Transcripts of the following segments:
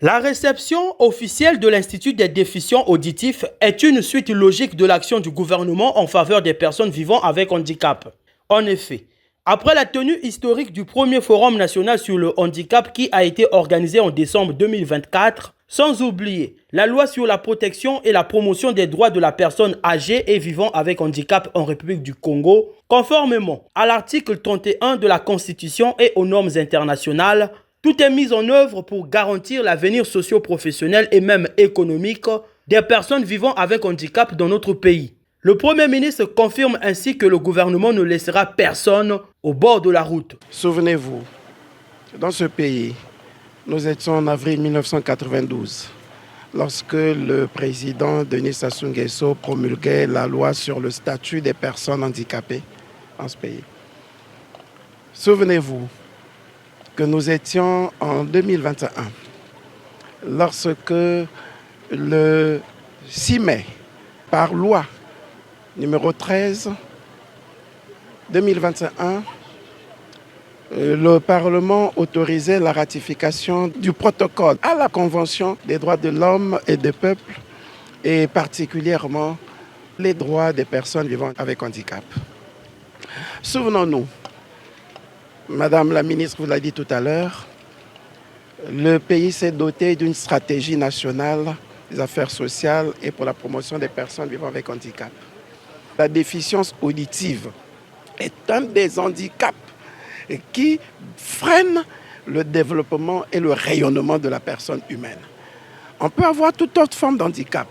La réception officielle de l'Institut des déficients auditifs est une suite logique de l'action du gouvernement en faveur des personnes vivant avec handicap. En effet, après la tenue historique du premier Forum national sur le handicap qui a été organisé en décembre 2024, sans oublier la loi sur la protection et la promotion des droits de la personne âgée et vivant avec handicap en République du Congo, conformément à l'article 31 de la Constitution et aux normes internationales, tout est mis en œuvre pour garantir l'avenir socio-professionnel et même économique des personnes vivant avec handicap dans notre pays. Le Premier ministre confirme ainsi que le gouvernement ne laissera personne au bord de la route. Souvenez-vous, dans ce pays, nous étions en avril 1992, lorsque le président Denis Sassou Nguesso promulguait la loi sur le statut des personnes handicapées en ce pays. Souvenez-vous que nous étions en 2021, lorsque le 6 mai, par loi numéro 13, 2021, le Parlement autorisait la ratification du protocole à la Convention des droits de l'homme et des peuples, et particulièrement les droits des personnes vivant avec handicap. Souvenons-nous, Madame la ministre vous l'a dit tout à l'heure, le pays s'est doté d'une stratégie nationale des affaires sociales et pour la promotion des personnes vivant avec handicap. La déficience auditive est un des handicaps qui freine le développement et le rayonnement de la personne humaine. On peut avoir toute autre forme d'handicap.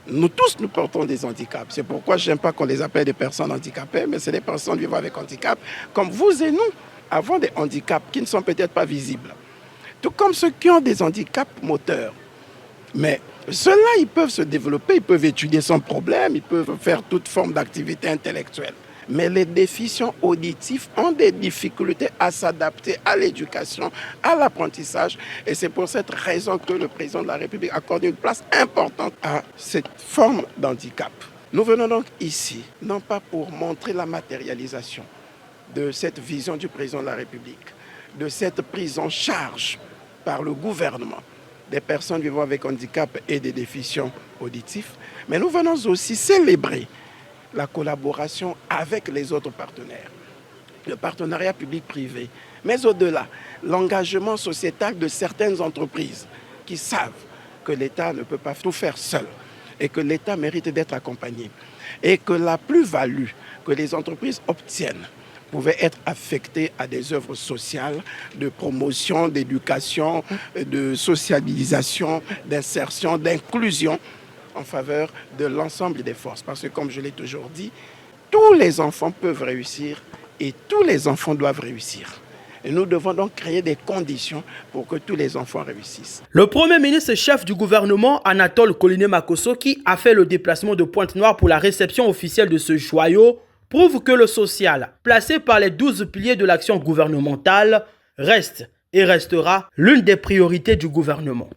Nous tous, nous portons des handicaps. C'est pourquoi je n'aime pas qu'on les appelle des personnes handicapées, mais c'est des personnes vivant avec handicap, comme vous et nous avons des handicaps qui ne sont peut-être pas visibles. Tout comme ceux qui ont des handicaps moteurs. Mais ceux-là, ils peuvent se développer, ils peuvent étudier sans problème, ils peuvent faire toute forme d'activité intellectuelle. Mais les déficients auditifs ont des difficultés à s'adapter à l'éducation, à l'apprentissage. Et c'est pour cette raison que le président de la République accorde une place importante à cette forme d'handicap. Nous venons donc ici, non pas pour montrer la matérialisation de cette vision du président de la République, de cette prise en charge par le gouvernement des personnes vivant avec handicap et des déficients auditifs, mais nous venons aussi célébrer la collaboration avec les autres partenaires, le partenariat public-privé, mais au-delà, l'engagement sociétal de certaines entreprises qui savent que l'État ne peut pas tout faire seul et que l'État mérite d'être accompagné et que la plus-value que les entreprises obtiennent pouvait être affectée à des œuvres sociales de promotion, d'éducation, de socialisation, d'insertion, d'inclusion en faveur de l'ensemble des forces. Parce que, comme je l'ai toujours dit, tous les enfants peuvent réussir et tous les enfants doivent réussir. Et nous devons donc créer des conditions pour que tous les enfants réussissent. Le Premier ministre chef du gouvernement, Anatole Koliné-Makosso, qui a fait le déplacement de Pointe-Noire pour la réception officielle de ce joyau, prouve que le social, placé par les 12 piliers de l'action gouvernementale, reste et restera l'une des priorités du gouvernement.